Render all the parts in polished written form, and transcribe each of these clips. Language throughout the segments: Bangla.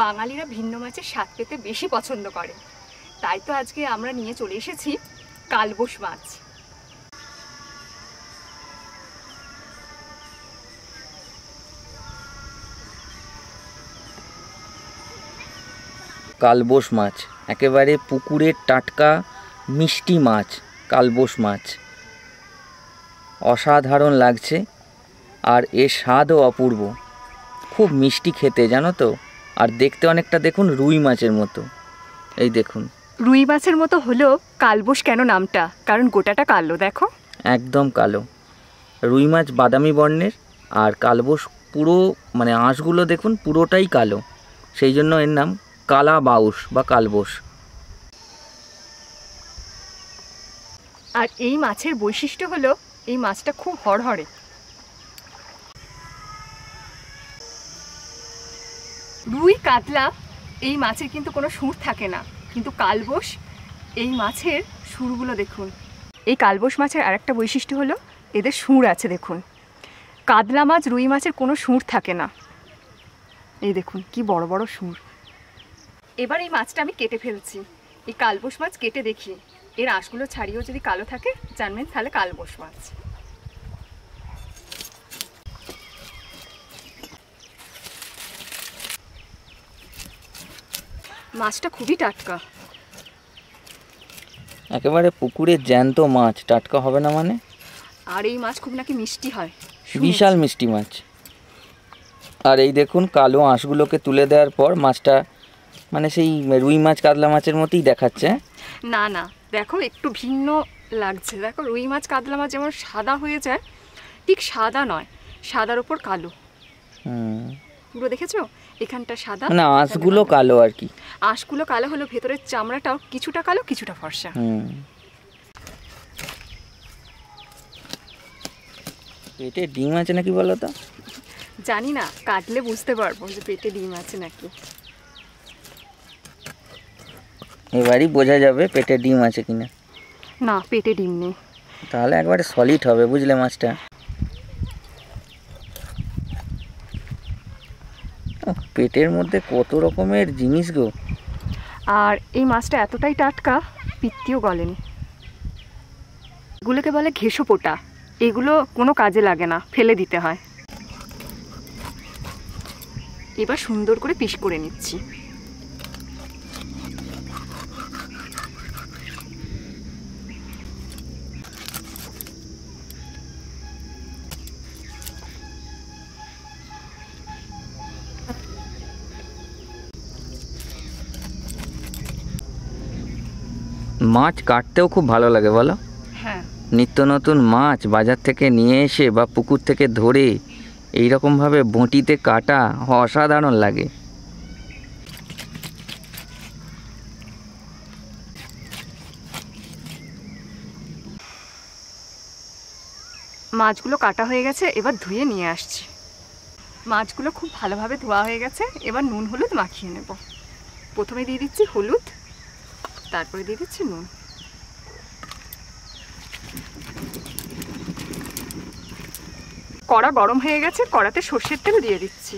বাঙালিরা ভিন্ন মাছের স্বাদ পেতে বেশি পছন্দ করে, তাই তো আজকে আমরা নিয়ে চলে এসেছি কালবোশ মাছ। কালবোশ মাছ একেবারে পুকুরের টাটকা মিষ্টি মাছ। কালবোশ মাছ অসাধারণ লাগছে, আর এর স্বাদও অপূর্ব, খুব মিষ্টি খেতে, জানো তো। আর দেখতে অনেকটা দেখুন রুই মাছের মতো। এই দেখুন, রুই মাছের মতো হলেও কালবোশ কেন নামটা? কারণ গোটাটা কালো, দেখো একদম কালো। রুই মাছ বাদামি বর্ণের, আর কালবোশ পুরো মানে আঁশগুলো দেখুন পুরোটাই কালো, সেই জন্য এর নাম কালা বাউশ বা কালবোশ। আর এই মাছের বৈশিষ্ট্য হলো এই মাছটা খুব হড়হড়ে। রুই কাতলা এই মাছের কিন্তু কোনো সুর থাকে না, কিন্তু কালবোশ এই মাছের সুরগুলো দেখুন। এই কালবোশ মাছের আরেকটা বৈশিষ্ট্য হলো এদের সুর আছে দেখুন। কাতলা মাছ রুই মাছের কোনো সুর থাকে না, এই দেখুন কি বড় বড় সুর। এবার এই মাছটা আমি কেটে ফেলছি। এই কালবোশ মাছ কেটে দেখি, এর আঁশগুলো ছাড়িয়েও যদি কালো থাকে জানবেন তাহলে কালবোশ মাছ। মাছটা খুবই টাটকা, একেবারে পুকুরের জ্যান্ত মাছ, টাটকা হবে না মানে? আর এই মাছ খুব নাকি মিষ্টি হয়, বিশাল মিষ্টি মাছ। আর এই দেখুন কালো আঁশগুলোকে তুলে দেওয়ার পর মাছটা মানে সেই রুই মাছ কাতলা মাছের মতোই দেখাচ্ছে। না না, দেখো একটু ভিন্ন লাগছে। দেখো রুই মাছ কাতলা মাছ যেমন সাদা হয়ে যায়, ঠিক সাদা নয়, সাদার উপর কালো। পুরো দেখেছো এখানটা সাদা, না আঁশগুলো কালো আর কি। আঁশগুলো কালো হলো, ভেতরের চামড়াটাও কিছুটা কালো কিছুটা ফর্সা। পেটে ডিম আছে নাকি বলো তো? জানি না, কাটলে বুঝতে পারবো যে পেটে ডিম আছে নাকি। এবারই বোঝা যাবে পেটে ডিম আছে কিনা। না, পেটে ডিম নেই। তাহলে একবারে সলিড হবে, বুঝলে মাছটা। পেটের মধ্যে কত রকমের জিনিস গো। আর এই মাছটা এতটাই টাটকা, পিত্তিও গলেনি। এগুলোকে বলে ঘেঁষোপোটা, এগুলো কোনো কাজে লাগে না, ফেলে দিতে হয়। এবার সুন্দর করে পিস করে নিচ্ছি। মাছ কাটতেও খুব ভালো লাগে বলো? হ্যাঁ, নিত্য নতুন মাছ বাজার থেকে নিয়ে এসে বা পুকুর থেকে ধরে এইরকমভাবে বঁটিতে কাটা অসাধারণ লাগে। মাছগুলো কাটা হয়ে গেছে, এবার ধুয়ে নিয়ে আসছি। মাছগুলো খুব ভালোভাবে ধোয়া হয়ে গেছে, এবার নুন হলুদ মাখিয়ে নেব। প্রথমে দিয়ে দিচ্ছি হলুদ, তারপরে দিয়ে দিচ্ছি নুন। কড়া গরম হয়ে গেছে, কড়াতে সর্ষের তেল দিয়ে দিচ্ছি।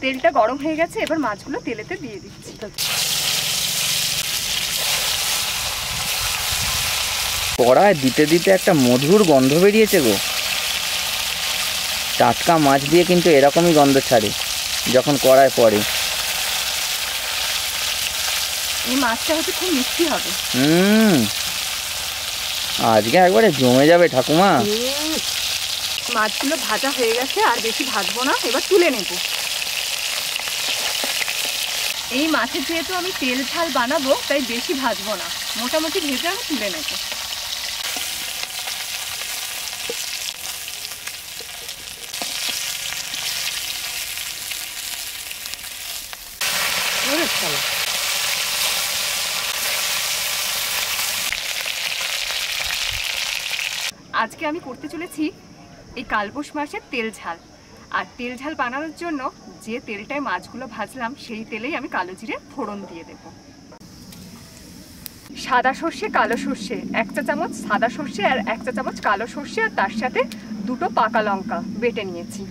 তেলটা গরম হয়ে গেছে, এবার মাছগুলো তেলেতে দিয়ে দিচ্ছি। কড়ায় দিতে দিতে একটা মধুর গন্ধ বেরিয়েছে গো। টাটকা মাছ দিয়ে কিন্তু এরকমই গন্ধ ছাড়ে যখন কড়ায় পড়ে। এই মাছটা হচ্ছে খুব মিষ্টি হবে। আজকে একবারে জমে যাবে ঠাকুমা। মাছগুলো ভাজা হয়ে গেছে, আর বেশি ভাজবো না, এবার তুলে নেব। এই মাছের যেহেতু আমি তেল ঝাল বানাবো, তাই বেশি ভাজবো না, মোটামুটি ভেজে আমি তুলে নেব। আজকে আমি করতে চলেছি এই কালবোশ মাছের তেল ঝাল। আর তেল ঝাল বানানোর জন্য যে তেলটায় মাছগুলো ভাজলাম সেই তেলেই আমি কালো জিরে ফোড়ন দিয়ে দেব। সাদা সর্ষে কালো সর্ষে 1 চা চামচ, সাদা সর্ষে আর 1 চা চামচ কালো সর্ষে, আর তার সাথে 2টো পাকা লঙ্কা বেটে নিয়েছি।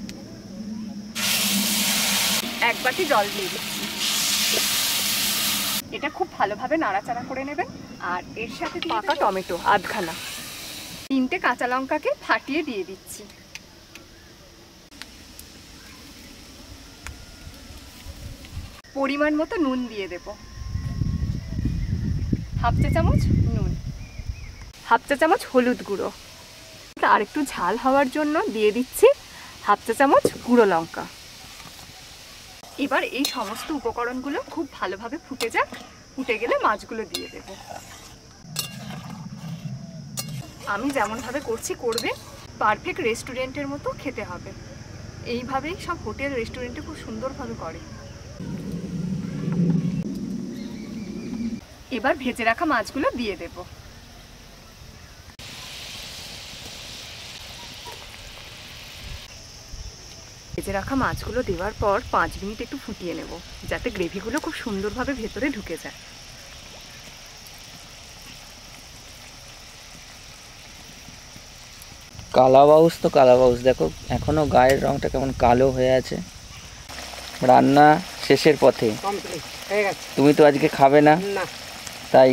1 বাটি জল দিয়ে দিচ্ছি। এটা খুব ভালোভাবে নাড়াচাড়া করে নেবেন। আর এর সাথে পাকা টমেটো আধখানা, 3টে কাঁচা লঙ্কাকে ফাটিয়ে দিয়ে দিচ্ছি। পরিমাণ মতো নুন দিয়ে দেব, হাফ চা চামচ নুন, হাফ চা চামচ হলুদ গুঁড়ো, আর একটু ঝাল হওয়ার জন্য দিয়ে দিচ্ছি হাফ চা চামচ গুঁড়ো লঙ্কা। এবার এই সমস্ত উপকরণগুলো খুব ভালোভাবে ফুটে যাক, ফুটে গেলে মাছগুলো দিয়ে দেব। আমি যেমনভাবে করছি করবে, পারফেক্ট রেস্টুরেন্টের মতো খেতে হবে। এইভাবেই সব হোটেল রেস্টুরেন্টে খুব সুন্দরভাবে করে। এবার ভেজে রাখা মাছগুলো দিয়ে দেব। ভেজে রাখা মাছগুলো দেওয়ার পর 5 মিনিট একটু ফুটিয়ে নেব, যাতে গ্রেভিগুলো খুব সুন্দরভাবে ভেতরে ঢুকে যায়। কালাবাউস তো কালাবাউস, দেখো এখনো গায়ের রংটা কেমন কালো হয়ে আছে। রান্না শেষের পথে। তুমি তো আজকে খাবে না, তাই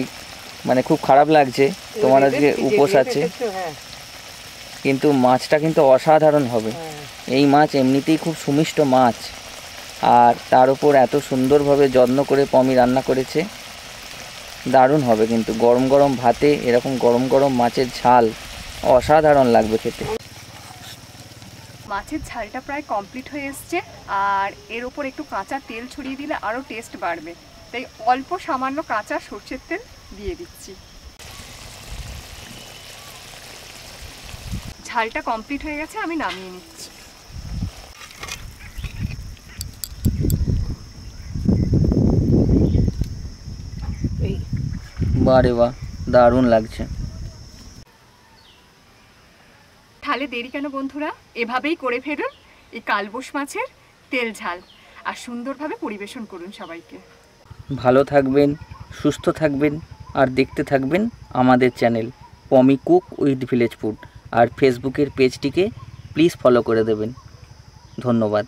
মানে খুব খারাপ লাগছে। তোমার আজকে উপোস আছে, কিন্তু মাছটা কিন্তু অসাধারণ হবে। এই মাছ এমনিতেই খুব সুমিষ্ট মাছ, আর তার উপর এত সুন্দরভাবে যত্ন করে পমি রান্না করেছে, দারুণ হবে। কিন্তু গরম গরম ভাতে এরকম গরম গরম মাছের ঝাল অসাধারণ লাগবে খেতে। মাছের ঝালটা প্রায় কমপ্লিট হয়ে এসছে, আর এর ওপর একটু কাঁচা তেল ছড়িয়ে দিলে আরও টেস্ট বাড়বে, তাই অল্প সামান্য কাঁচা সরষের তেল দিয়ে দিচ্ছি। ঝালটা কমপ্লিট হয়ে গেছে, আমি নামিয়ে নিচ্ছি। বারে বাহ, দারুণ লাগছে। তাহলে দেরি কেন বন্ধুরা, এভাবেই করে ফেলুন এই কালবোশ মাছের তেল ঝাল, আর সুন্দরভাবে পরিবেশন করুন সবাইকে। ভালো থাকবেন, সুস্থ থাকবেন, আর দেখতে থাকবেন আমাদের channel Pomi cook with village food. আর ফেসবুকের পেজটিকে প্লিজ ফলো করে দেবেন। ধন্যবাদ।